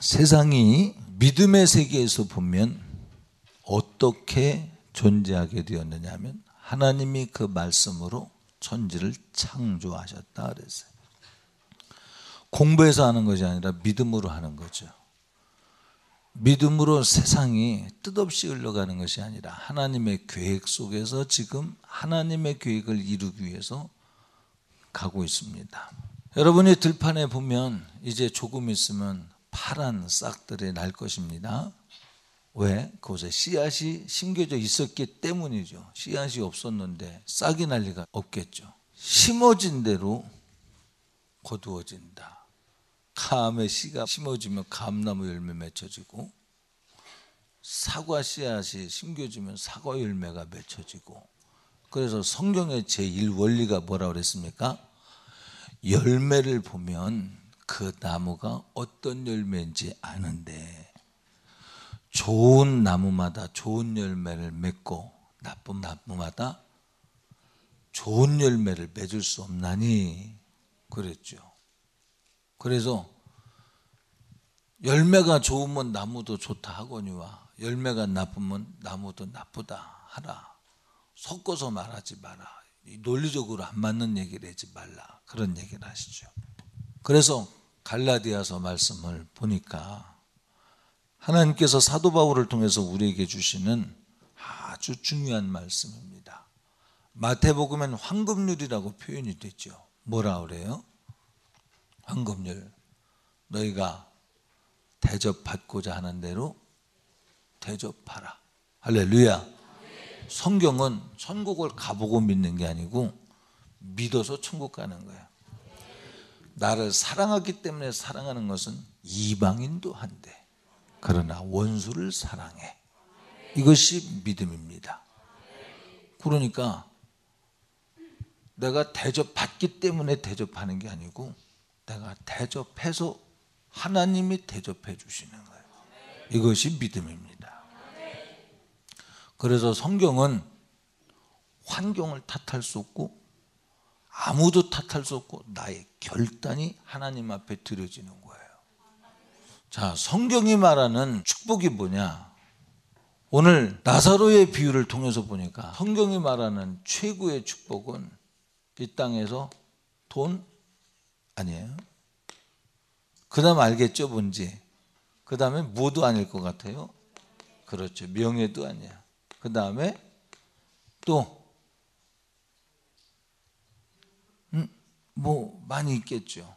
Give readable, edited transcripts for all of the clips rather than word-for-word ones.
세상이 믿음의 세계에서 보면 어떻게 존재하게 되었느냐 하면 하나님이 그 말씀으로 천지를 창조하셨다 그랬어요. 공부해서 하는 것이 아니라 믿음으로 하는 거죠. 믿음으로 세상이 뜻없이 흘러가는 것이 아니라 하나님의 계획 속에서 지금 하나님의 계획을 이루기 위해서 가고 있습니다. 여러분이 들판에 보면 이제 조금 있으면 파란 싹들이 날 것입니다. 왜? 그곳에 씨앗이 심겨져 있었기 때문이죠. 씨앗이 없었는데 싹이 날 리가 없겠죠. 심어진 대로 거두어진다. 감의 씨가 심어지면 감나무 열매 맺혀지고, 사과 씨앗이 심겨지면 사과 열매가 맺혀지고, 그래서 성경의 제1원리가 뭐라고 그랬습니까? 열매를 보면 그 나무가 어떤 열매인지 아는데 좋은 나무마다 좋은 열매를 맺고 나쁜 나무마다 좋은 열매를 맺을 수 없나니 그랬죠. 그래서 열매가 좋으면 나무도 좋다 하거니와 열매가 나쁘면 나무도 나쁘다 하라. 섞어서 말하지 마라. 논리적으로 안 맞는 얘기를 하지 말라. 그런 얘기를 하시죠. 그래서 갈라디아서 말씀을 보니까 하나님께서 사도 바울을 통해서 우리에게 주시는 아주 중요한 말씀입니다. 마태복음엔 황금률이라고 표현이 됐죠. 뭐라 그래요? 황금률. 너희가 대접받고자 하는 대로 대접하라. 할렐루야. 성경은 천국을 가보고 믿는 게 아니고 믿어서 천국 가는 거예요. 나를 사랑하기 때문에 사랑하는 것은 이방인도 한데 그러나 원수를 사랑해. 이것이 믿음입니다. 그러니까 내가 대접받기 때문에 대접하는 게 아니고 내가 대접해서 하나님이 대접해 주시는 거예요. 이것이 믿음입니다. 그래서 성경은 환경을 탓할 수 없고 아무도 탓할 수 없고 나의 결단이 하나님 앞에 드려지는 거예요. 자, 성경이 말하는 축복이 뭐냐? 오늘 나사로의 비유를 통해서 보니까 성경이 말하는 최고의 축복은 이 땅에서 돈 아니에요. 그 다음 알겠죠 뭔지? 그 다음에 뭐도 아닐 것 같아요? 그렇죠. 명예도 아니야. 그 다음에 또 뭐 많이 있겠죠.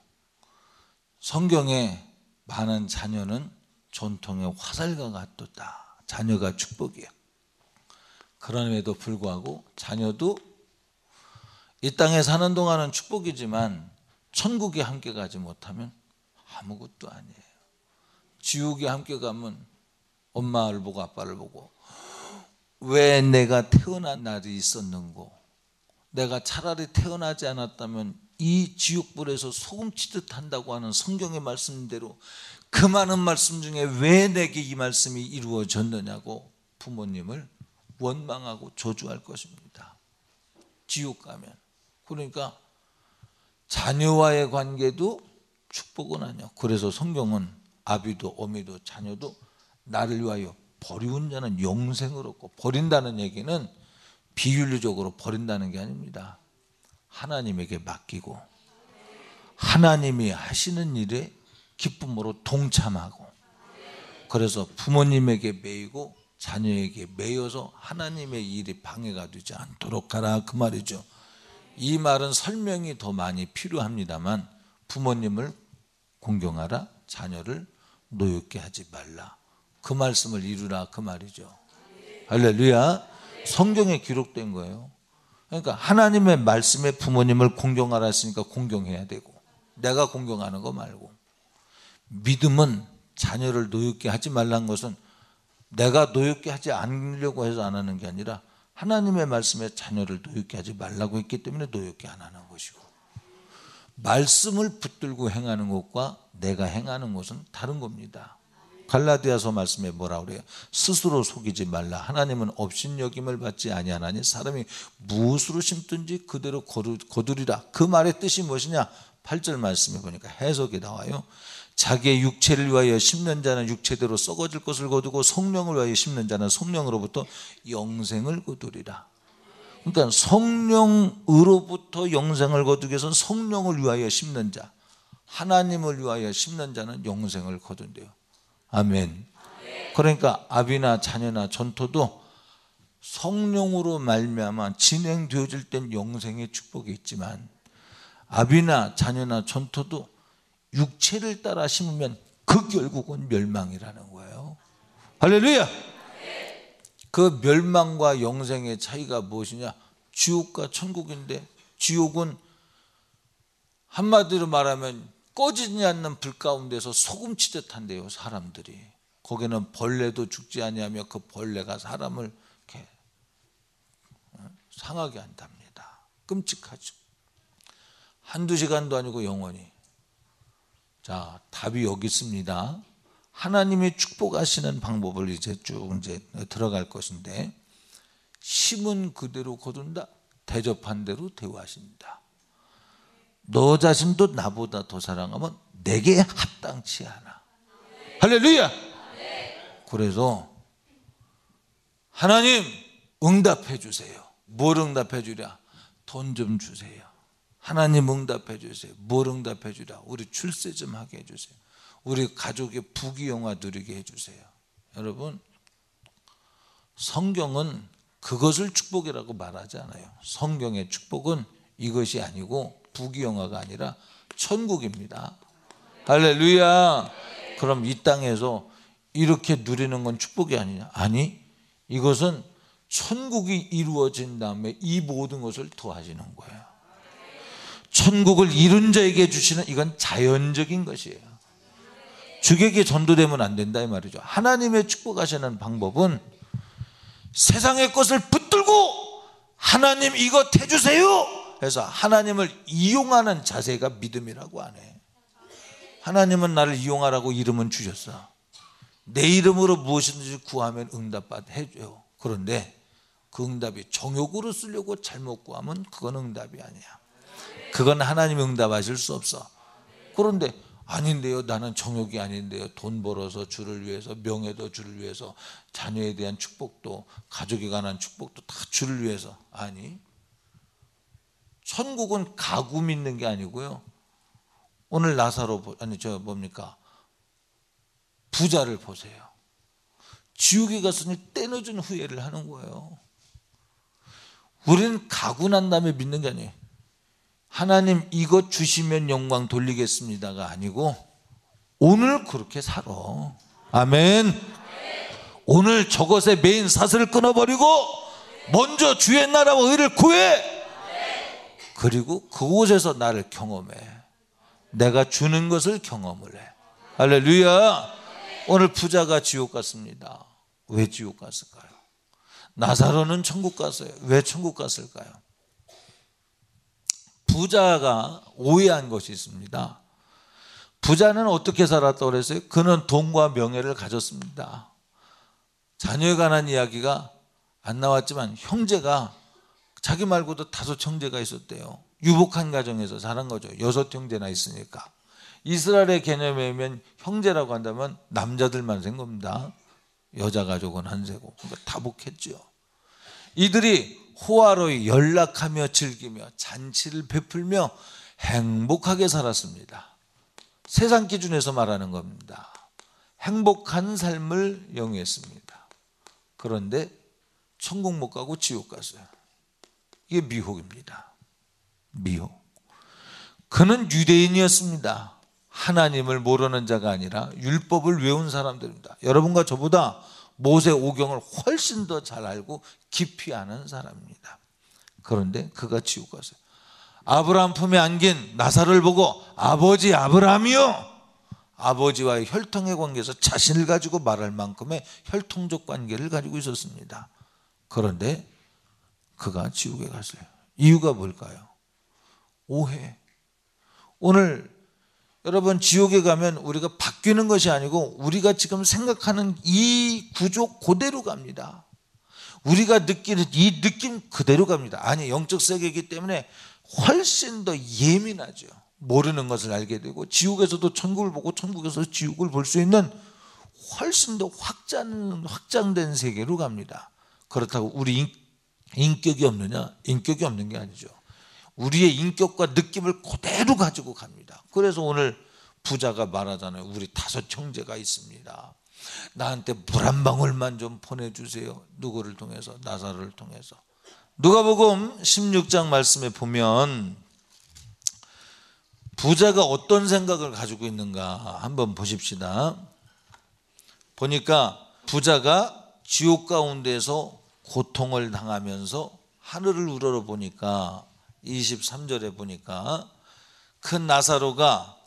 성경에 많은 자녀는 전통의 화살과 같도다. 자녀가 축복이에요. 그럼에도 불구하고 자녀도 이 땅에 사는 동안은 축복이지만 천국에 함께 가지 못하면 아무것도 아니에요. 지옥에 함께 가면 엄마를 보고 아빠를 보고 왜 내가 태어난 날이 있었는고, 내가 차라리 태어나지 않았다면 이 지옥불에서 소금치듯 한다고 하는 성경의 말씀대로 그 많은 말씀 중에 왜 내게 이 말씀이 이루어졌느냐고 부모님을 원망하고 저주할 것입니다. 지옥 가면. 그러니까 자녀와의 관계도 축복은 아니야. 그래서 성경은 아비도 어미도 자녀도 나를 위하여 버리운 자는 영생을 얻고, 버린다는 얘기는 비윤리적으로 버린다는 게 아닙니다. 하나님에게 맡기고 하나님이 하시는 일에 기쁨으로 동참하고, 그래서 부모님에게 매이고 자녀에게 매여서 하나님의 일이 방해가 되지 않도록 하라 그 말이죠. 이 말은 설명이 더 많이 필요합니다만 부모님을 공경하라, 자녀를 노엽게 하지 말라, 그 말씀을 이루라 그 말이죠. 할렐루야. 성경에 기록된 거예요. 그러니까 하나님의 말씀에 부모님을 공경하라 했으니까 공경해야 되고, 내가 공경하는 거 말고. 믿음은 자녀를 노엽게 하지 말라는 것은 내가 노엽게 하지 않으려고 해서 안 하는 게 아니라 하나님의 말씀에 자녀를 노엽게 하지 말라고 했기 때문에 노엽게 안 하는 것이고, 말씀을 붙들고 행하는 것과 내가 행하는 것은 다른 겁니다. 갈라디아서 말씀에 뭐라고 그래요? 스스로 속이지 말라. 하나님은 업신여김을 받지 아니하나니 사람이 무엇으로 심든지 그대로 거두리라. 그 말의 뜻이 무엇이냐? 8절 말씀에 보니까 해석이 나와요. 자기의 육체를 위하여 심는 자는 육체대로 썩어질 것을 거두고 성령을 위하여 심는 자는 성령으로부터 영생을 거두리라. 그러니까 성령으로부터 영생을 거두기 위해서는 성령을 위하여 심는 자, 하나님을 위하여 심는 자는 영생을 거둔대요. 아멘. 그러니까 아비나 자녀나 전토도 성령으로 말미암아 진행되어질 땐 영생의 축복이 있지만, 아비나 자녀나 전토도 육체를 따라 심으면 그 결국은 멸망이라는 거예요. 할렐루야. 그 멸망과 영생의 차이가 무엇이냐? 지옥과 천국인데, 지옥은 한마디로 말하면 꺼지지 않는 불 가운데서 소금 치듯 한대요. 사람들이 거기는 벌레도 죽지 아니하며 그 벌레가 사람을 이렇게 상하게 한답니다. 끔찍하죠. 한두 시간도 아니고 영원히. 자, 답이 여기 있습니다. 하나님이 축복하시는 방법을 이제 쭉 들어갈 것인데, 심은 그대로 거둔다, 대접한 대로 대우하신다. 너 자신도 나보다 더 사랑하면 내게 합당치 않아. 할렐루야. 그래서 하나님 응답해 주세요. 뭘 응답해 주랴? 돈 좀 주세요. 하나님 응답해 주세요. 뭘 응답해 주랴? 우리 출세 좀 하게 해주세요. 우리 가족의 부귀영화 누리게 해주세요. 여러분, 성경은 그것을 축복이라고 말하지 않아요. 성경의 축복은 이것이 아니고 부귀영화가 아니라 천국입니다. 할렐루야. 그럼 이 땅에서 이렇게 누리는 건 축복이 아니냐? 아니, 이것은 천국이 이루어진 다음에 이 모든 것을 더하시는 거예요. 천국을 이룬 자에게 주시는, 이건 자연적인 것이에요. 주객에 전도되면 안 된다 이 말이죠. 하나님의 축복하시는 방법은 세상의 것을 붙들고 하나님 이것 해주세요 해서 하나님을 이용하는 자세가 믿음이라고 안 해. 하나님은 나를 이용하라고 이름은 주셨어. 내 이름으로 무엇이든지 구하면 응답받 해줘요. 그런데 그 응답이 정욕으로 쓰려고 잘못 구하면 그건 응답이 아니야. 그건 하나님이 응답하실 수 없어. 그런데 아닌데요, 나는 정욕이 아닌데요, 돈 벌어서 주를 위해서, 명예도 주를 위해서, 자녀에 대한 축복도, 가족에 관한 축복도 다 주를 위해서. 아니, 천국은 가구 믿는 게 아니고요, 오늘 나사로, 아니 저 뭡니까, 부자를 보세요. 지옥에 갔으니 때늦은 후회를 하는 거예요. 우리는 가고 난 다음에 믿는 게 아니에요. 하나님 이것 주시면 영광 돌리겠습니다가 아니고 오늘 그렇게 살아. 아멘. 오늘 저것에 메인 사슬을 끊어버리고 먼저 주의 나라와 의를 구해. 그리고 그곳에서 나를 경험해. 내가 주는 것을 경험을 해. 할렐루야. 오늘 부자가 지옥 갔습니다. 왜 지옥 갔을까요? 나사로는 천국 갔어요. 왜 천국 갔을까요? 부자가 오해한 것이 있습니다. 부자는 어떻게 살았다고 그랬어요? 그는 돈과 명예를 가졌습니다. 자녀에 관한 이야기가 안 나왔지만 형제가, 자기 말고도 5 형제가 있었대요. 유복한 가정에서 자란 거죠. 6 형제나 있으니까. 이스라엘의 개념에 의하면 형제라고 한다면 남자들만 생 겁니다. 여자 가족은 한 세고. 그러니까 다복했죠. 이들이 호화로이 연락하며 즐기며 잔치를 베풀며 행복하게 살았습니다. 세상 기준에서 말하는 겁니다. 행복한 삶을 영위했습니다. 그런데 천국 못 가고 지옥 갔어요. 이게 미혹입니다. 미혹. 그는 유대인이었습니다. 하나님을 모르는 자가 아니라 율법을 외운 사람들입니다. 여러분과 저보다 모세 오경을 훨씬 더 잘 알고 깊이 아는 사람입니다. 그런데 그가 지옥 갔어요. 아브라함 품에 안긴 나사로를 보고 아버지 아브라함이요. 아버지와의 혈통의 관계에서 자신을 가지고 말할 만큼의 혈통적 관계를 가지고 있었습니다. 그런데 그가 지옥에 갔어요. 이유가 뭘까요? 오해. 오늘 여러분 지옥에 가면 우리가 바뀌는 것이 아니고 우리가 지금 생각하는 이 구조 그대로 갑니다. 우리가 느끼는 이 느낌 그대로 갑니다. 아니, 영적 세계이기 때문에 훨씬 더 예민하죠. 모르는 것을 알게 되고, 지옥에서도 천국을 보고 천국에서 지옥을 볼 수 있는 훨씬 더 확장된 세계로 갑니다. 그렇다고 우리 인격이 없느냐? 인격이 없는 게 아니죠. 우리의 인격과 느낌을 그대로 가지고 갑니다. 그래서 오늘 부자가 말하잖아요. 우리 5 형제가 있습니다. 나한테 물 한 방울만 좀 보내주세요. 누구를 통해서? 나사로를 통해서. 누가복음 16장 말씀에 보면 부자가 어떤 생각을 가지고 있는가 한번 보십시다. 보니까 부자가 지옥 가운데서 고통을 당하면서 하늘을 우러러보니까 23절에 보니까 큰 나사로가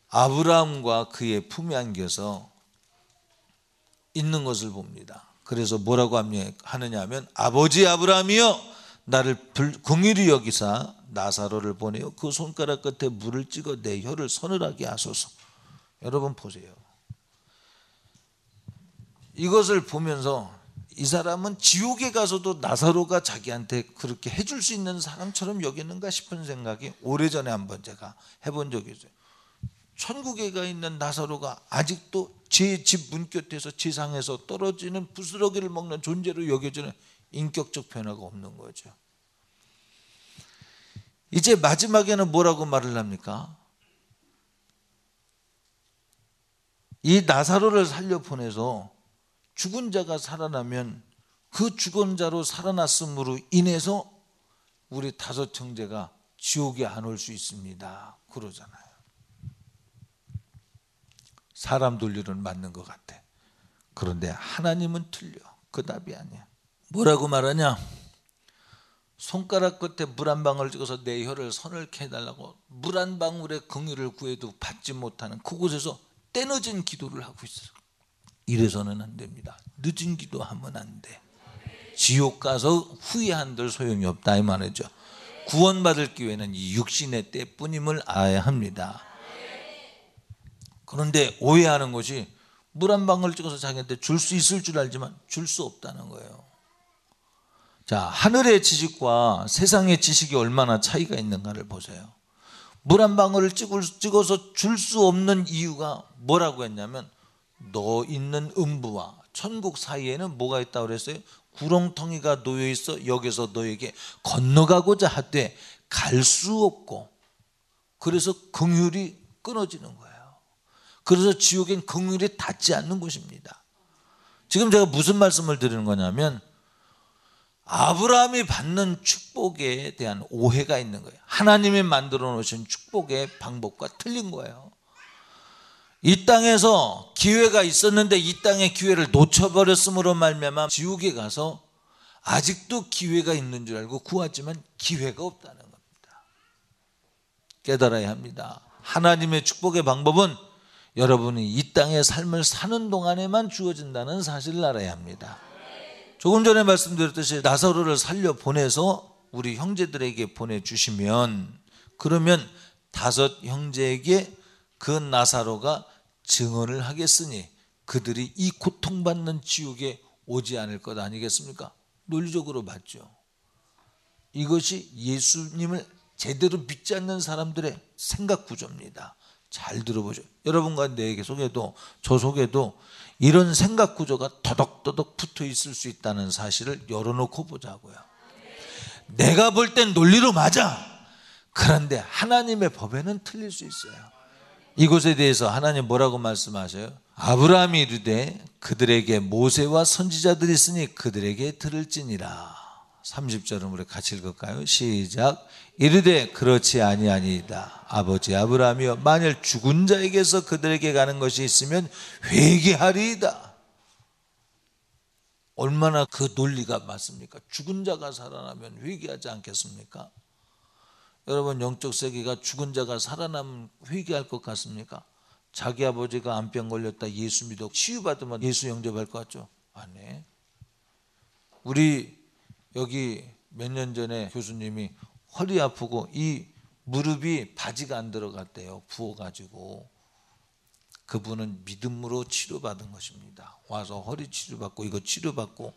아브라함과 그의 품에 안겨서 있는 것을 봅니다. 그래서 뭐라고 하느냐 하면, 아버지 아브라함이여 나를 긍휼히 여기사 나사로를 보내어 그 손가락 끝에 물을 찍어 내 혀를 서늘하게 하소서. 여러분 보세요. 이것을 보면서 이 사람은 지옥에 가서도 나사로가 자기한테 그렇게 해줄 수 있는 사람처럼 여기는가 싶은 생각이 오래전에 한번 제가 해본 적이 있어요. 천국에 가 있는 나사로가 아직도 제 집 문곁에서 지상에서 떨어지는 부스러기를 먹는 존재로 여겨지는 인격적 변화가 없는 거죠. 이제 마지막에는 뭐라고 말을 합니까? 이 나사로를 살려보내서 죽은 자가 살아나면 그 죽은 자로 살아났음으로 인해서 우리 5 형제가 지옥에 안 올 수 있습니다. 그러잖아요. 사람 논리는 맞는 것 같아. 그런데 하나님은 틀려. 그 답이 아니야. 뭐라고 말하냐? 손가락 끝에 물 한 방울 찍어서 내 혀를 서늘케 해달라고 물 한 방울의 긍휼을 구해도 받지 못하는 그곳에서 때늦은 기도를 하고 있어요. 이래서는 안 됩니다. 늦은 기도하면 안 돼. 지옥 가서 후회한들 소용이 없다 이 말이죠. 구원받을 기회는 이 육신의 때뿐임을 알아야 합니다. 그런데 오해하는 것이 물 한 방울 찍어서 자기한테 줄 수 있을 줄 알지만 줄 수 없다는 거예요. 자, 하늘의 지식과 세상의 지식이 얼마나 차이가 있는가를 보세요. 물 한 방울을 찍어서 줄 수 없는 이유가 뭐라고 했냐면, 너 있는 음부와 천국 사이에는 뭐가 있다고 그랬어요? 구렁텅이가 놓여 있어 여기서 너에게 건너가고자 하되 갈 수 없고, 그래서 긍휼이 끊어지는 거예요. 그래서 지옥엔 긍휼이 닿지 않는 곳입니다. 지금 제가 무슨 말씀을 드리는 거냐면, 아브라함이 받는 축복에 대한 오해가 있는 거예요. 하나님이 만들어 놓으신 축복의 방법과 틀린 거예요. 이 땅에서 기회가 있었는데 이 땅의 기회를 놓쳐버렸음으로 말미암아 지옥에 가서 아직도 기회가 있는 줄 알고 구하지만 기회가 없다는 겁니다. 깨달아야 합니다. 하나님의 축복의 방법은 여러분이 이 땅의 삶을 사는 동안에만 주어진다는 사실을 알아야 합니다. 조금 전에 말씀드렸듯이 나사로를 살려보내서 우리 형제들에게 보내주시면, 그러면 5 형제에게 그 나사로가 증언을 하겠으니 그들이 이 고통받는 지옥에 오지 않을 것 아니겠습니까? 논리적으로 맞죠. 이것이 예수님을 제대로 믿지 않는 사람들의 생각 구조입니다. 잘 들어보죠. 여러분과 내 속에도 저 속에도 이런 생각 구조가 더덕더덕 붙어 있을 수 있다는 사실을 열어놓고 보자고요. 내가 볼 땐 논리로 맞아. 그런데 하나님의 법에는 틀릴 수 있어요. 이것에 대해서 하나님 뭐라고 말씀하셔요? 아브라함이 이르되 그들에게 모세와 선지자들이 있으니 그들에게 들을지니라. 30절은 우리 같이 읽을까요? 시작. 이르되 그렇지 아니하니이다. 아버지 아브라함이여 만일 죽은 자에게서 그들에게 가는 것이 있으면 회개하리이다. 얼마나 그 논리가 맞습니까? 죽은 자가 살아나면 회개하지 않겠습니까? 여러분, 영적 세계가 죽은 자가 살아나면 회개할 것 같습니까? 자기 아버지가 암병 걸렸다 예수 믿어 치유받으면 예수 영접할 것 같죠? 아니. 우리 여기 몇 년 전에 교수님이 허리 아프고 이 무릎이 바지가 안 들어갔대요. 부어가지고. 그분은 믿음으로 치료받은 것입니다. 와서 허리 치료받고 이거 치료받고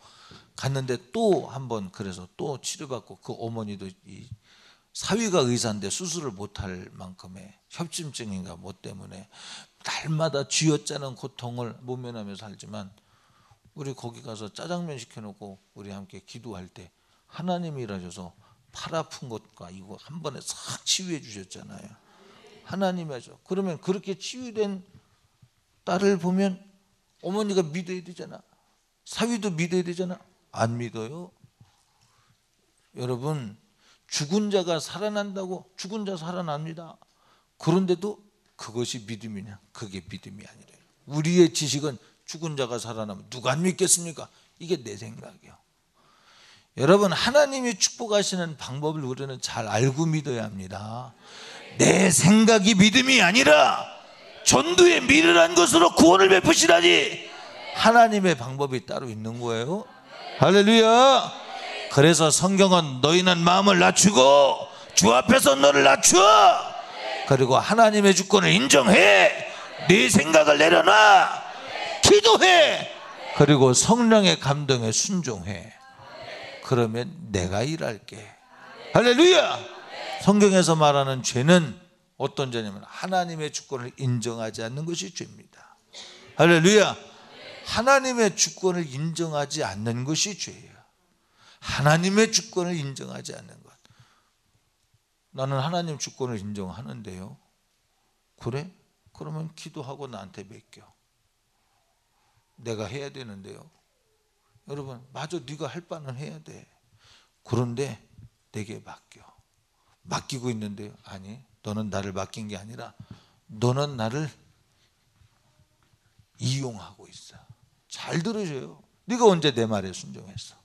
갔는데 또 한 번 그래서 또 치료받고 그 어머니도 사위가 의사인데 수술을 못할 만큼의 협심증인가 뭐 때문에 날마다 쥐어짜는 고통을 모면하며 살지만, 우리 거기 가서 짜장면 시켜놓고 우리 함께 기도할 때 하나님이 일하셔서 팔 아픈 것과 이거 한 번에 싹 치유해 주셨잖아요. 하나님이 하셔. 그러면 그렇게 치유된 딸을 보면 어머니가 믿어야 되잖아. 사위도 믿어야 되잖아. 안 믿어요. 여러분, 죽은 자가 살아난다고, 죽은 자 살아납니다. 그런데도 그것이 믿음이냐? 그게 믿음이 아니래요. 우리의 지식은 죽은 자가 살아나면 누가 안 믿겠습니까? 이게 내 생각이에요. 여러분, 하나님이 축복하시는 방법을 우리는 잘 알고 믿어야 합니다. 내 생각이 믿음이 아니라 전도의 미련한 것으로 구원을 베푸시라니, 하나님의 방법이 따로 있는 거예요. 할렐루야. 그래서 성경은 너희는 마음을 낮추고 주 앞에서 너를 낮추어, 그리고 하나님의 주권을 인정해, 네 생각을 내려놔, 기도해, 그리고 성령의 감동에 순종해. 그러면 내가 일할게. 할렐루야. 성경에서 말하는 죄는 어떤 죄냐면 하나님의 주권을 인정하지 않는 것이 죄입니다. 할렐루야. 하나님의 주권을 인정하지 않는 것이 죄예요. 하나님의 주권을 인정하지 않는 것. 나는 하나님 주권을 인정하는데요. 그래? 그러면 기도하고 나한테 맡겨. 내가 해야 되는데요. 여러분, 마저 네가 할 바는 해야 돼. 그런데 내게 맡겨. 맡기고 있는데요. 아니, 너는 나를 맡긴 게 아니라 너는 나를 이용하고 있어. 잘 들으셔요. 네가 언제 내 말에 순종했어?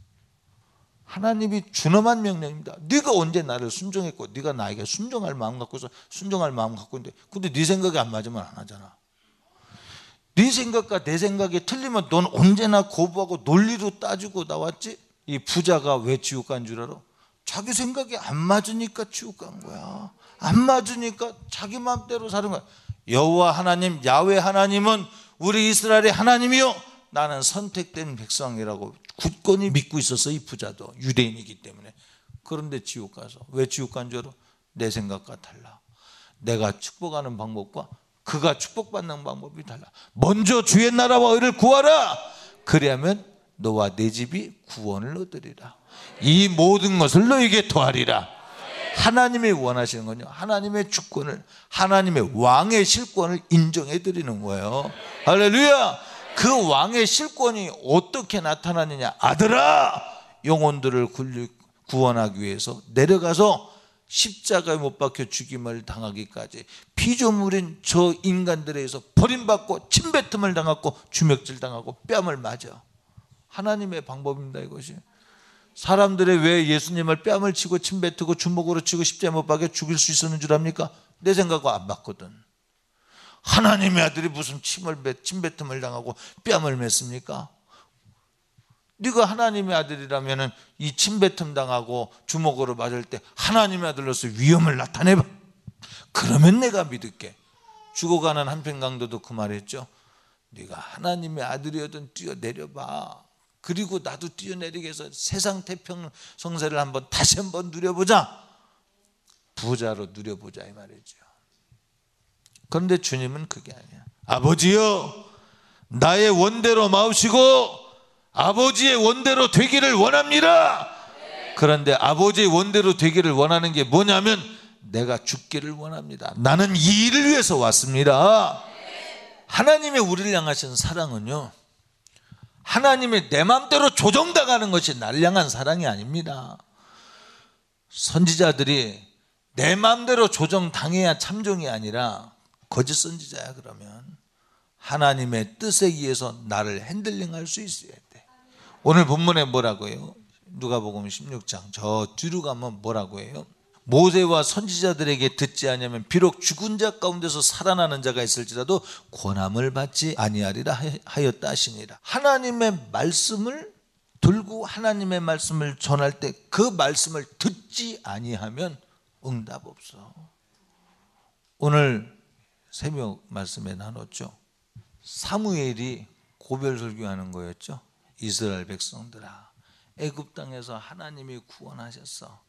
하나님이 준엄한 명령입니다. 네가 언제 나를 순종했고, 네가 나에게 순종할 마음 갖고서 순종할 마음 갖고 있는데, 근데 네 생각이 안 맞으면 안 하잖아. 네 생각과 내 생각이 틀리면 넌 언제나 거부하고 논리로 따지고 나왔지? 이 부자가 왜 지옥 간 줄 알아? 자기 생각이 안 맞으니까 지옥 간 거야. 안 맞으니까 자기 마음대로 사는 거야. 여호와 하나님, 야훼 하나님은 우리 이스라엘의 하나님이요, 나는 선택된 백성이라고 굳건히 믿고 있었어. 이 부자도 유대인이기 때문에. 그런데 지옥 가서, 왜 지옥 간 줄 알아? 내 생각과 달라. 내가 축복하는 방법과 그가 축복받는 방법이 달라. 먼저 주의 나라와 의를 구하라. 그리하면 너와 내 집이 구원을 얻으리라. 이 모든 것을 너에게 더하리라. 하나님이 원하시는 건요, 하나님의 주권을, 하나님의 왕의 실권을 인정해 드리는 거예요. 할렐루야. 그 왕의 실권이 어떻게 나타나느냐? 아들아, 영혼들을 구원하기 위해서 내려가서 십자가에 못 박혀 죽임을 당하기까지 피조물인 저 인간들에 의해서 버림받고 침뱉음을 당하고 주먹질 당하고 뺨을 맞아. 하나님의 방법입니다. 이것이. 사람들이 왜 예수님을 뺨을 치고 침뱉고 주먹으로 치고 십자가에 못 박혀 죽일 수 있었는 줄 압니까? 내 생각과 안 맞거든. 하나님의 아들이 무슨 침뱉음을 당하고 뺨을 맸습니까? 네가 하나님의 아들이라면 이 침뱉음 당하고 주먹으로 맞을 때 하나님의 아들로서 위험을 나타내봐. 그러면 내가 믿을게. 죽어가는 한편 강도도 그 말했죠. 네가 하나님의 아들이어든 뛰어내려봐. 그리고 나도 뛰어내리게 해서 세상 태평성세를 다시 한번 누려보자. 부자로 누려보자 이 말이죠. 그런데 주님은 그게 아니야. 아버지여, 나의 원대로 마옵시고 아버지의 원대로 되기를 원합니다. 그런데 아버지의 원대로 되기를 원하는 게 뭐냐면 내가 죽기를 원합니다. 나는 이 일을 위해서 왔습니다. 하나님의 우리를 향하신 사랑은요, 하나님의 내 마음대로 조정당하는 것이 나를 향한 사랑이 아닙니다. 선지자들이 내 마음대로 조정당해야 참종이 아니라 거짓 선지자야. 그러면 하나님의 뜻에 의해서 나를 핸들링할 수 있어야 돼. 오늘 본문에 뭐라고 해요? 누가복음 16장 저 뒤로 가면 뭐라고 해요? 모세와 선지자들에게 듣지 아니하면 비록 죽은 자 가운데서 살아나는 자가 있을지라도 권함을 받지 아니하리라 하였다 하시니라. 하나님의 말씀을 들고 하나님의 말씀을 전할 때 그 말씀을 듣지 아니하면 응답 없어. 오늘 새벽 말씀에 나눴죠. 사무엘이 고별 설교하는 거였죠. 이스라엘 백성들아, 애굽 땅에서 하나님이 구원하셨어.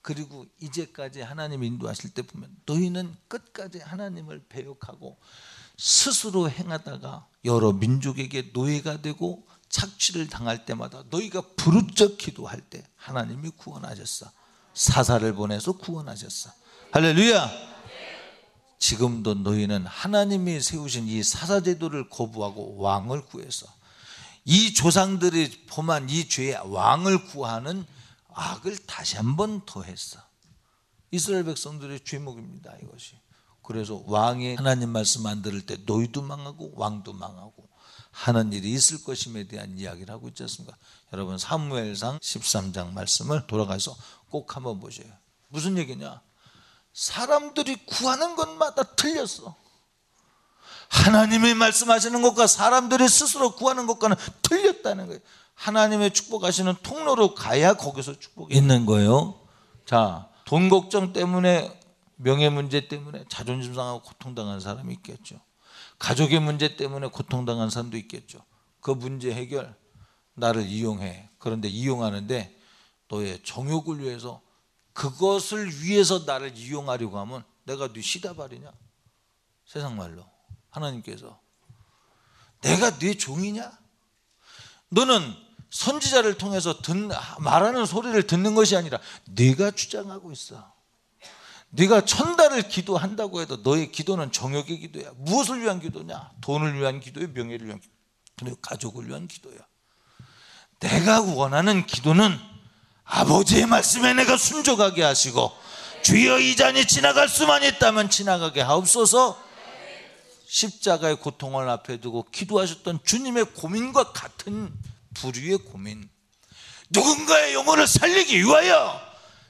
그리고 이제까지 하나님 인도하실 때 보면 너희는 끝까지 하나님을 배역하고 스스로 행하다가 여러 민족에게 노예가 되고 착취를 당할 때마다 너희가 부르짖어 기도할 때 하나님이 구원하셨어. 사사를 보내서 구원하셨어. 할렐루야. 지금도 너희는 하나님이 세우신 이 사사제도를 거부하고 왕을 구해서 이 조상들이 범한 이 죄의 왕을 구하는 악을 다시 한번 더했어. 이스라엘 백성들의 죄목입니다, 이것이. 그래서 왕이 하나님 말씀 안 들을 때 너희도 망하고 왕도 망하고 하는 일이 있을 것임에 대한 이야기를 하고 있지 않습니까? 여러분 사무엘상 13장 말씀을 돌아가서 꼭 한번 보세요. 무슨 얘기냐? 사람들이 구하는 것마다 틀렸어. 하나님이 말씀하시는 것과 사람들이 스스로 구하는 것과는 틀렸다는 거예요. 하나님의 축복하시는 통로로 가야 거기서 축복이 있는 거예요. 자, 돈 걱정 때문에, 명예 문제 때문에 자존심 상하고 고통당한 사람이 있겠죠. 가족의 문제 때문에 고통당한 사람도 있겠죠. 그 문제 해결, 나를 이용해. 그런데 이용하는데 너의 정욕을 위해서, 그것을 위해서 나를 이용하려고 하면 내가 네 시다발이냐? 세상 말로 하나님께서 내가 네 종이냐? 너는 선지자를 통해서 말하는 소리를 듣는 것이 아니라 네가 주장하고 있어. 네가 천달을 기도한다고 해도 너의 기도는 정욕의 기도야. 무엇을 위한 기도냐? 돈을 위한 기도야, 명예를 위한 기도야, 가족을 위한 기도야. 내가 원하는 기도는 아버지의 말씀에 내가 순종하게 하시고 주여 이 잔이 지나갈 수만 있다면 지나가게 하옵소서. 십자가의 고통을 앞에 두고 기도하셨던 주님의 고민과 같은 부류의 고민. 누군가의 영혼을 살리기 위하여,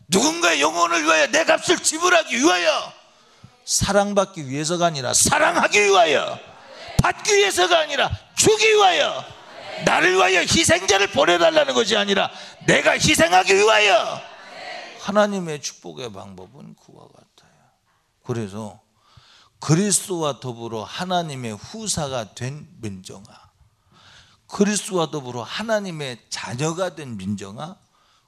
누군가의 영혼을 위하여 내 값을 지불하기 위하여, 사랑받기 위해서가 아니라 사랑하기 위하여, 받기 위해서가 아니라 주기 위하여, 나를 위하여 희생자를 보내달라는 것이 아니라 내가 희생하기 위하여. 하나님의 축복의 방법은 그와 같아요. 그래서 그리스도와 더불어 하나님의 후사가 된 민정아, 그리스도와 더불어 하나님의 자녀가 된 민정아,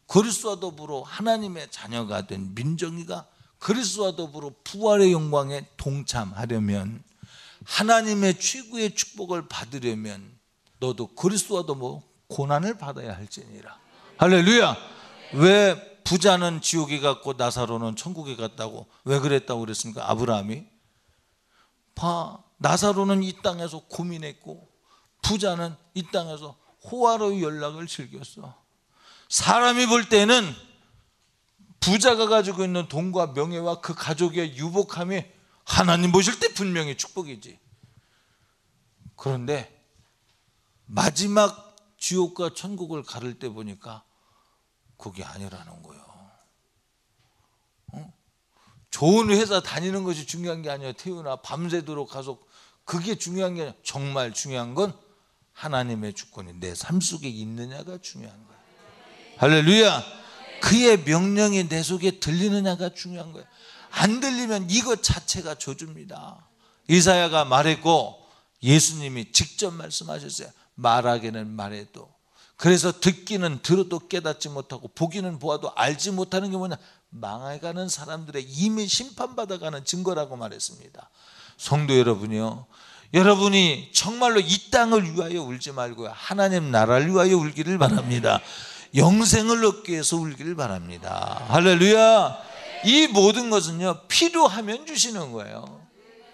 그리스도와 더불어 하나님의 자녀가 된 민정이가 그리스도와 더불어 부활의 영광에 동참하려면, 하나님의 최고의 축복을 받으려면 너도 그리스도와 더불어 고난을 받아야 할지니라. 할렐루야. 왜 부자는 지옥에 갔고 나사로는 천국에 갔다고, 왜 그랬다고 그랬습니까? 아브라함이 나사로는 이 땅에서 고민했고 부자는 이 땅에서 호화로이 연락을 즐겼어. 사람이 볼 때는 부자가 가지고 있는 돈과 명예와 그 가족의 유복함이 하나님 보실 때 분명히 축복이지. 그런데 마지막 지옥과 천국을 가를 때 보니까 그게 아니라는 거예요. 좋은 회사 다니는 것이 중요한 게 아니에요. 태우나 밤새도록 가서, 그게 중요한 게 아니라 정말 중요한 건 하나님의 주권이 내 삶 속에 있느냐가 중요한 거예요. 할렐루야. 그의 명령이 내 속에 들리느냐가 중요한 거예요. 안 들리면 이것 자체가 저주입니다. 이사야가 말했고 예수님이 직접 말씀하셨어요. 말하기는 말해도, 그래서 듣기는 들어도 깨닫지 못하고 보기는 보아도 알지 못하는 게 뭐냐? 망해가는 사람들의 이미 심판받아가는 증거라고 말했습니다. 성도 여러분이요, 여러분이 정말로 이 땅을 위하여 울지 말고요, 하나님 나라를 위하여 울기를 바랍니다. 영생을 얻기 위해서 울기를 바랍니다. 할렐루야. 이 모든 것은요 필요하면 주시는 거예요.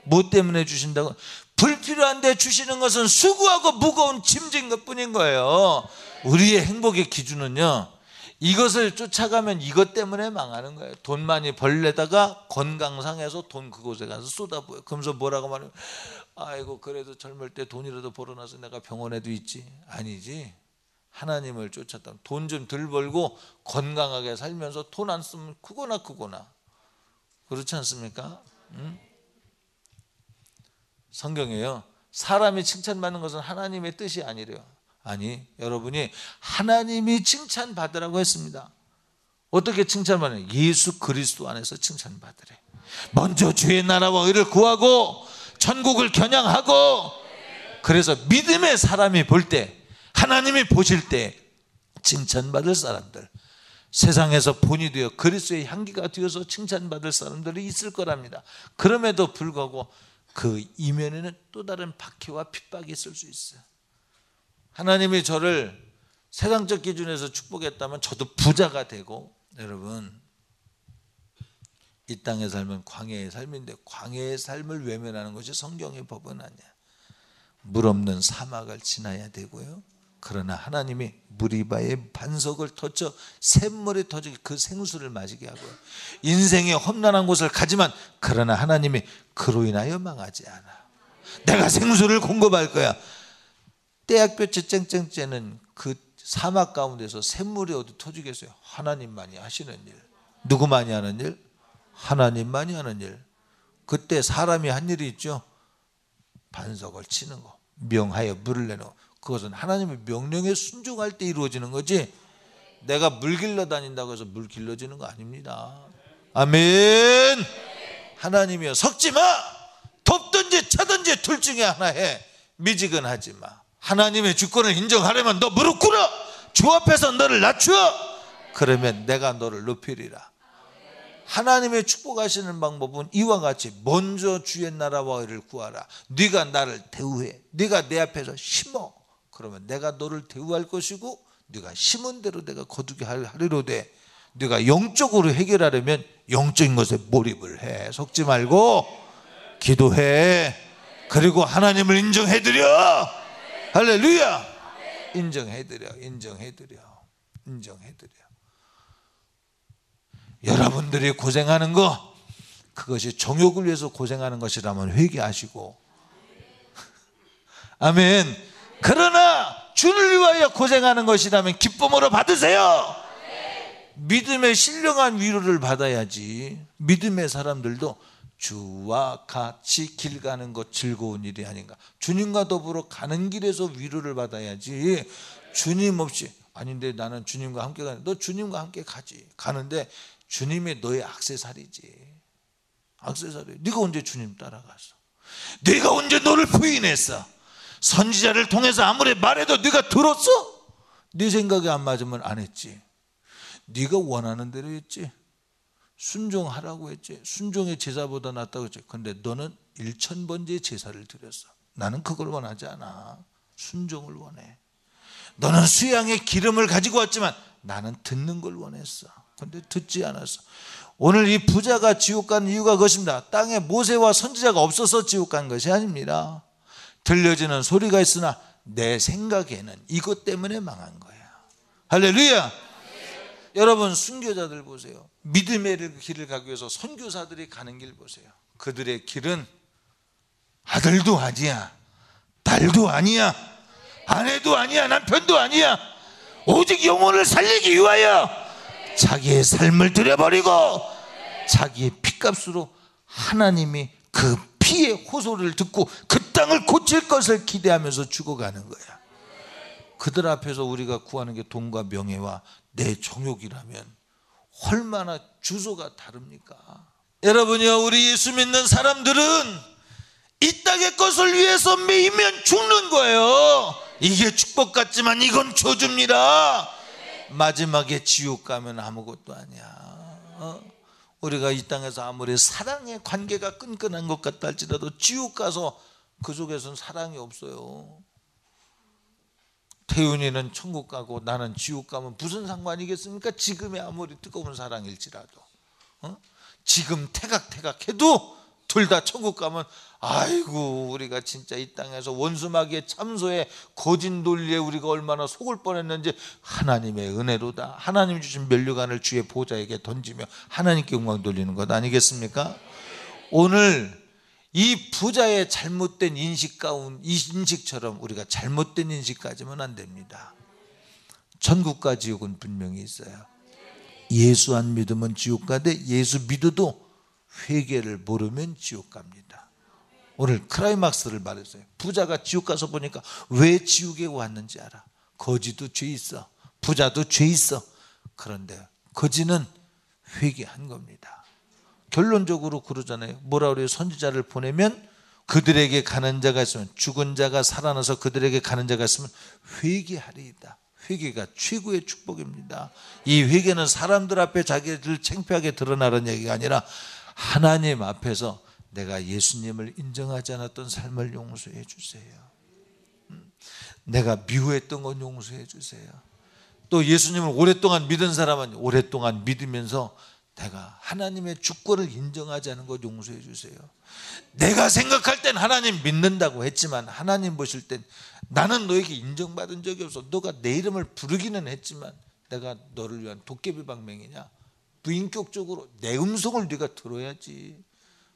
뭐 때문에 주신다고? 불필요한데 주시는 것은 수고하고 무거운 짐진 것뿐인 거예요. 우리의 행복의 기준은요, 이것을 쫓아가면 이것 때문에 망하는 거예요. 돈 많이 벌려다가 건강 상해서 돈 그곳에 가서 쏟아부어요. 그러면서 뭐라고 말해요? 아이고 그래도 젊을 때 돈이라도 벌어놔서 내가 병원에도 있지. 아니지. 하나님을 쫓았다. 돈 좀 덜 벌고 건강하게 살면서 돈 안 쓰면 크거나 그렇지 않습니까? 응? 성경에요, 사람이 칭찬받는 것은 하나님의 뜻이 아니래요. 아니, 여러분이 하나님이 칭찬받으라고 했습니다. 어떻게 칭찬받아요? 예수 그리스도 안에서 칭찬받으래. 먼저 주의 나라와 의를 구하고 천국을 겨냥하고. 그래서 믿음의 사람이 볼 때, 하나님이 보실 때 칭찬받을 사람들, 세상에서 본이 되어 그리스도의 향기가 되어서 칭찬받을 사람들이 있을 거랍니다. 그럼에도 불구하고 그 이면에는 또 다른 박해와 핍박이 있을 수 있어요. 하나님이 저를 세상적 기준에서 축복했다면 저도 부자가 되고, 여러분 이 땅의 삶은 광야의 삶인데 광야의 삶을 외면하는 것이 성경의 법은 아니야. 물 없는 사막을 지나야 되고요. 그러나 하나님이 무리바의 반석을 터쳐 샘물이 터지게 그 생수를 마시게 하고요. 인생의 험난한 곳을 가지만 그러나 하나님이 그로 인하여 망하지 않아. 내가 생수를 공급할 거야. 떼약볕이 쨍쨍째는 그 사막 가운데서 샘물이 어디 터지겠어요? 하나님만이 하시는 일. 누구만이 하는 일? 하나님만이 하는 일. 그때 사람이 한 일이 있죠. 반석을 치는 거, 명하여 물을 내는 거. 그것은 하나님의 명령에 순종할 때 이루어지는 거지, 내가 물 길러 다닌다고 해서 물 길러지는 거 아닙니다. 아멘. 하나님이여 섞지 마. 덮든지 차든지 둘 중에 하나 해. 미지근하지 마. 하나님의 주권을 인정하려면 너 무릎 꿇어. 주 앞에서 너를 낮춰. 그러면 내가 너를 높이리라. 하나님의 축복하시는 방법은 이와 같이 먼저 주의 나라와 의를 구하라. 네가 나를 대우해. 네가 내 앞에서 심어. 그러면 내가 너를 대우할 것이고 네가 심은 대로 내가 거두게 하리로되, 네가 영적으로 해결하려면 영적인 것에 몰입을 해. 속지 말고 기도해. 그리고 하나님을 인정해드려. 할렐루야. 인정해드려. 여러분들이 고생하는 거, 그것이 정욕을 위해서 고생하는 것이라면 회개하시고, 아멘. 그러나 주를 위하여 고생하는 것이라면 기쁨으로 받으세요. 믿음의 신령한 위로를 받아야지. 믿음의 사람들도 주와 같이 길 가는 것 즐거운 일이 아닌가. 주님과 더불어 가는 길에서 위로를 받아야지. 주님 없이, 아닌데 나는 주님과 함께 가는, 너 주님과 함께 가는데 주님이 너의 액세서리지. 액세서리. 네가 언제 주님 따라갔어? 네가 언제 너를 부인했어? 선지자를 통해서 아무리 말해도 네가 들었어? 네 생각이 안 맞으면 안 했지. 네가 원하는 대로 했지. 순종하라고 했지. 순종의 제사보다 낫다고 했지. 근데 너는 1000번째 제사를 드렸어. 나는 그걸 원하지 않아. 순종을 원해. 너는 수양의 기름을 가지고 왔지만 나는 듣는 걸 원했어. 근데 듣지 않았어. 오늘 이 부자가 지옥 가는 이유가 그것입니다. 땅에 모세와 선지자가 없어서 지옥 간 것이 아닙니다. 들려지는 소리가 있으나 내 생각에는 이것 때문에 망한 거야. 할렐루야. 여러분 순교자들 보세요. 믿음의 길을 가기 위해서 선교사들이 가는 길 보세요. 그들의 길은 아들도 아니야, 딸도 아니야, 아내도 아니야, 남편도 아니야. 오직 영혼을 살리기 위하여 자기의 삶을 들여버리고 자기의 피값으로 하나님이 그 피의 호소를 듣고 그 땅을 고칠 것을 기대하면서 죽어가는 거야. 그들 앞에서 우리가 구하는 게 돈과 명예와 내 정욕이라면 얼마나 주소가 다릅니까? 여러분이요, 우리 예수 믿는 사람들은 이 땅의 것을 위해서 매이면 죽는 거예요. 이게 축복 같지만 이건 저주입니다. 마지막에 지옥 가면 아무것도 아니야. 우리가 이 땅에서 아무리 사랑의 관계가 끈끈한 것 같다 할지라도 지옥 가서 그 속에서는 사랑이 없어요. 태윤이는 천국 가고 나는 지옥 가면 무슨 상관이겠습니까? 지금의 아무리 뜨거운 사랑일지라도 지금 태각태각해도 둘 다 천국 가면 아이고 우리가 진짜 이 땅에서 원수마귀의 참소에 거짓 논리에 우리가 얼마나 속을 뻔했는지 하나님의 은혜로다. 하나님 주신 면류관을 주의 보좌에게 던지며 하나님께 영광 돌리는 것 아니겠습니까? 오늘 이 부자의 잘못된 인식처럼 우리가 잘못된 인식 가지면 안 됩니다. 천국과 지옥은 분명히 있어요. 예수 안 믿으면 지옥 가되 예수 믿어도 회개를 모르면 지옥 갑니다. 오늘 클라이막스를 말했어요. 부자가 지옥 가서 보니까 왜 지옥에 왔는지 알아. 거지도 죄 있어, 부자도 죄 있어. 그런데 거지는 회개한 겁니다. 결론적으로 그러잖아요. 뭐라 그래요? 선지자를 보내면 그들에게 가는 자가 있으면, 죽은 자가 살아나서 그들에게 가는 자가 있으면 회개하리이다. 회개가 최고의 축복입니다. 이 회개는 사람들 앞에 자기를 창피하게 드러나는 얘기가 아니라 하나님 앞에서 내가 예수님을 인정하지 않았던 삶을 용서해 주세요. 내가 미워했던 건 용서해 주세요. 또 예수님을 오랫동안 믿은 사람은 오랫동안 믿으면서 내가 하나님의 주권을 인정하지 않은 것 용서해 주세요. 내가 생각할 땐 하나님 믿는다고 했지만 하나님 보실 땐 나는 너에게 인정받은 적이 없어. 너가 내 이름을 부르기는 했지만 내가 너를 위한 도깨비 방맹이냐? 부인격적으로 내 음성을 네가 들어야지.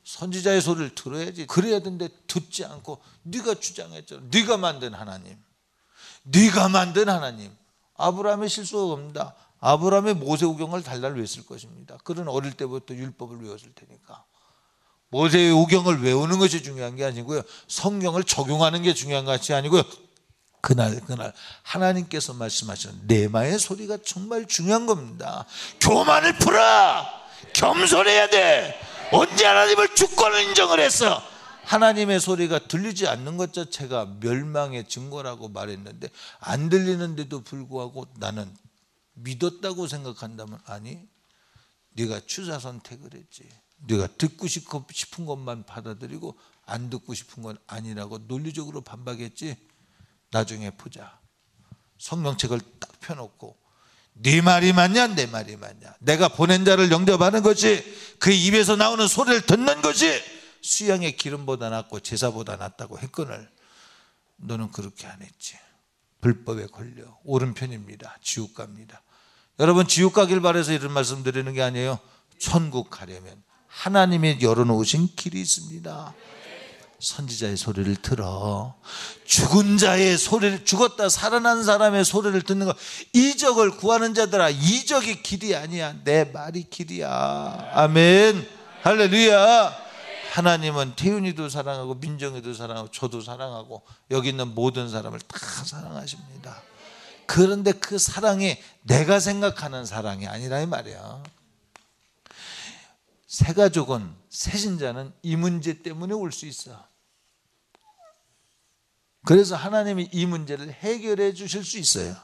선지자의 소리를 들어야지. 그래야 되는데 듣지 않고 네가 주장했잖아. 네가 만든 하나님, 네가 만든 하나님. 아브라함의 실수가 없습니다. 아브라함의 모세오경을 달달 외웠을 것입니다. 그는 어릴 때부터 율법을 외웠을 테니까. 모세오경을 외우는 것이 중요한 게 아니고요, 성경을 적용하는 게 중요한 것이 아니고요, 그날 하나님께서 말씀하시는 내마의 소리가 정말 중요한 겁니다. 교만을 풀어. 겸손해야 돼. 언제 하나님을 주권을 인정을 했어? 하나님의 소리가 들리지 않는 것 자체가 멸망의 증거라고 말했는데 안 들리는데도 불구하고 나는 믿었다고 생각한다면, 아니, 네가 취사 선택을 했지. 네가 듣고 싶은 것만 받아들이고 안 듣고 싶은 건 아니라고 논리적으로 반박했지. 나중에 보자. 성경책을 딱 펴놓고 네 말이 맞냐 내 말이 맞냐, 내가 보낸 자를 영접하는 것이 그 입에서 나오는 소리를 듣는 것이 수양의 기름보다 낫고 제사보다 낫다고 했거늘 너는 그렇게 안 했지. 불법에 걸려 오른편입니다. 지옥 갑니다. 여러분, 지옥 가길 바라서 이런 말씀 드리는 게 아니에요. 천국 가려면 하나님이 열어놓으신 길이 있습니다. 선지자의 소리를 들어. 죽은 자의 소리를, 죽었다 살아난 사람의 소리를 듣는 거. 이적을 구하는 자들아, 이적이 길이 아니야. 내 말이 길이야. 아멘. 할렐루야. 하나님은 태윤이도 사랑하고 민정이도 사랑하고 저도 사랑하고 여기 있는 모든 사람을 다 사랑하십니다. 그런데 그 사랑이 내가 생각하는 사랑이 아니라 이 말이야. 새가족은, 새신자는 이 문제 때문에 올 수 있어. 그래서 하나님이 이 문제를 해결해 주실 수 있어요.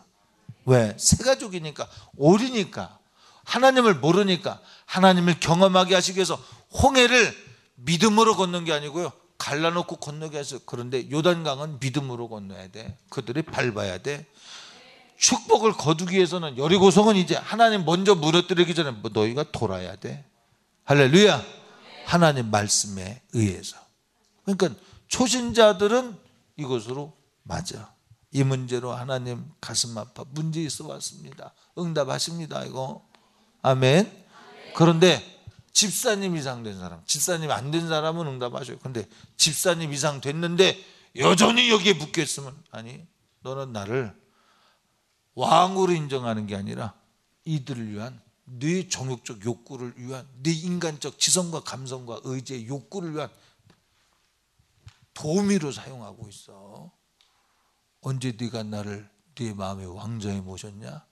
왜? 새가족이니까, 오리니까, 하나님을 모르니까. 하나님을 경험하게 하시기 위해서 홍해를 믿음으로 건넌 게 아니고요, 갈라놓고 건너게 해서. 그런데 요단강은 믿음으로 건너야 돼. 그들이 밟아야 돼. 축복을 거두기 위해서는 여리고성은 이제 하나님 먼저 무너뜨리기 전에 너희가 돌아야 돼. 할렐루야. 하나님 말씀에 의해서. 그러니까 초신자들은 이것으로 맞아. 이 문제로 하나님 가슴 아파 문제 있어 왔습니다. 응답하십니다. 이거. 아멘. 그런데 집사님 이상 된 사람, 집사님 안 된 사람은 응답하셔요. 근데 집사님 이상 됐는데 여전히 여기에 묶여 있으면, 아니, 너는 나를 왕으로 인정하는 게 아니라 이들을 위한 네 정욕적 욕구를 위한, 네 인간적 지성과 감성과 의지의 욕구를 위한 도우미로 사용하고 있어. 언제 네가 나를 네 마음의 왕자에 모셨냐?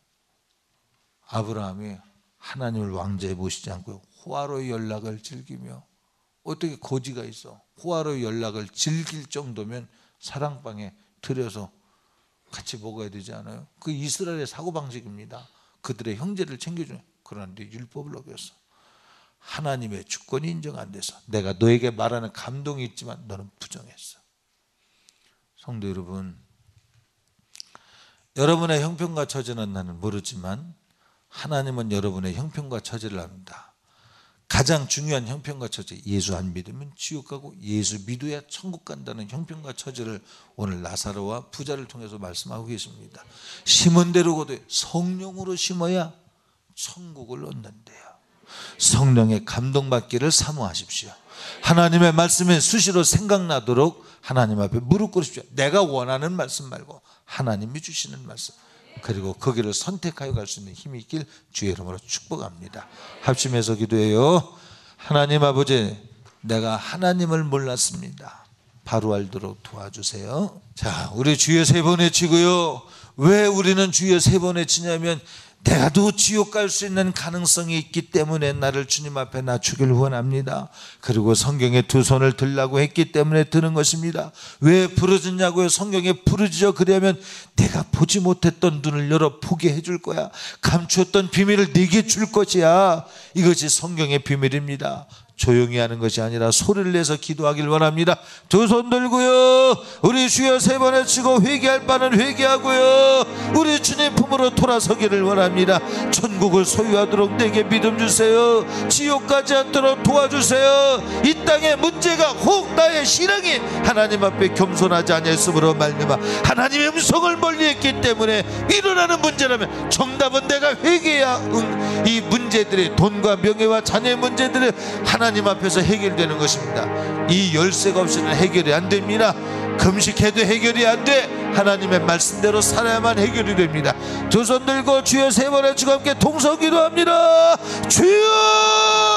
아브라함이 하나님을 왕자에 모시지 않고 호화로의 연락을 즐기며, 어떻게 거지가 있어? 호화로의 연락을 즐길 정도면 사랑방에 들여서 같이 먹어야 되지 않아요? 그 이스라엘의 사고방식입니다. 그들의 형제를 챙겨주는. 그런데 율법을 어겼어. 하나님의 주권이 인정 안 돼서 내가 너에게 말하는 감동이 있지만 너는 부정했어. 성도 여러분, 여러분의 형편과 처지는 나는 모르지만 하나님은 여러분의 형편과 처지를 압니다. 가장 중요한 형편과 처지, 예수 안 믿으면 지옥 가고 예수 믿어야 천국 간다는 형편과 처지를 오늘 나사로와 부자를 통해서 말씀하고 계십니다. 심은 대로 거두어. 성령으로 심어야 천국을 얻는데요. 성령의 감동받기를 사모하십시오. 하나님의 말씀에 수시로 생각나도록 하나님 앞에 무릎 꿇으십시오. 내가 원하는 말씀 말고 하나님이 주시는 말씀, 그리고 거기를 선택하여 갈 수 있는 힘이 있길 주의 이름으로 축복합니다. 합심해서 기도해요. 하나님 아버지, 내가 하나님을 몰랐습니다. 바로 알도록 도와주세요. 자, 우리 주여 세 번 외치고요. 왜 우리는 주여 3번 외치냐면 내가 또 지옥 갈 수 있는 가능성이 있기 때문에 나를 주님 앞에 낮추길 원합니다. 그리고 성경에 2손을 들라고 했기 때문에 드는 것입니다. 왜 부러졌냐고요? 성경에 부러지죠. 그러면 내가 보지 못했던 눈을 열어 보게 해줄 거야. 감추었던 비밀을 네게 줄 것이야. 이것이 성경의 비밀입니다. 조용히 하는 것이 아니라 소리를 내서 기도하길 원합니다. 2손 들고요, 우리 주여 3번 외치고 회개할 바는 회개하고요, 우리 주님 품으로 돌아서기를 원합니다. 천국을 소유하도록 내게 믿음 주세요. 지옥 가지 않도록 도와주세요. 이 땅의 문제가 혹 나의 신앙이 하나님 앞에 겸손하지 않았으므로 말미암아 하나님의 음성을 멀리했기 때문에 일어나는 문제라면 정답은 내가 회개해야 이 문제들이, 돈과 명예와 자녀의 문제들이 하나님 앞에서 해결되는 것입니다. 이 열쇠가 없이는 해결이 안 됩니다. 금식해도 해결이 안 돼. 하나님의 말씀대로 살아야만 해결이 됩니다. 2손 들고 주여 3번 외치고 함께 동성 기도합니다. 주여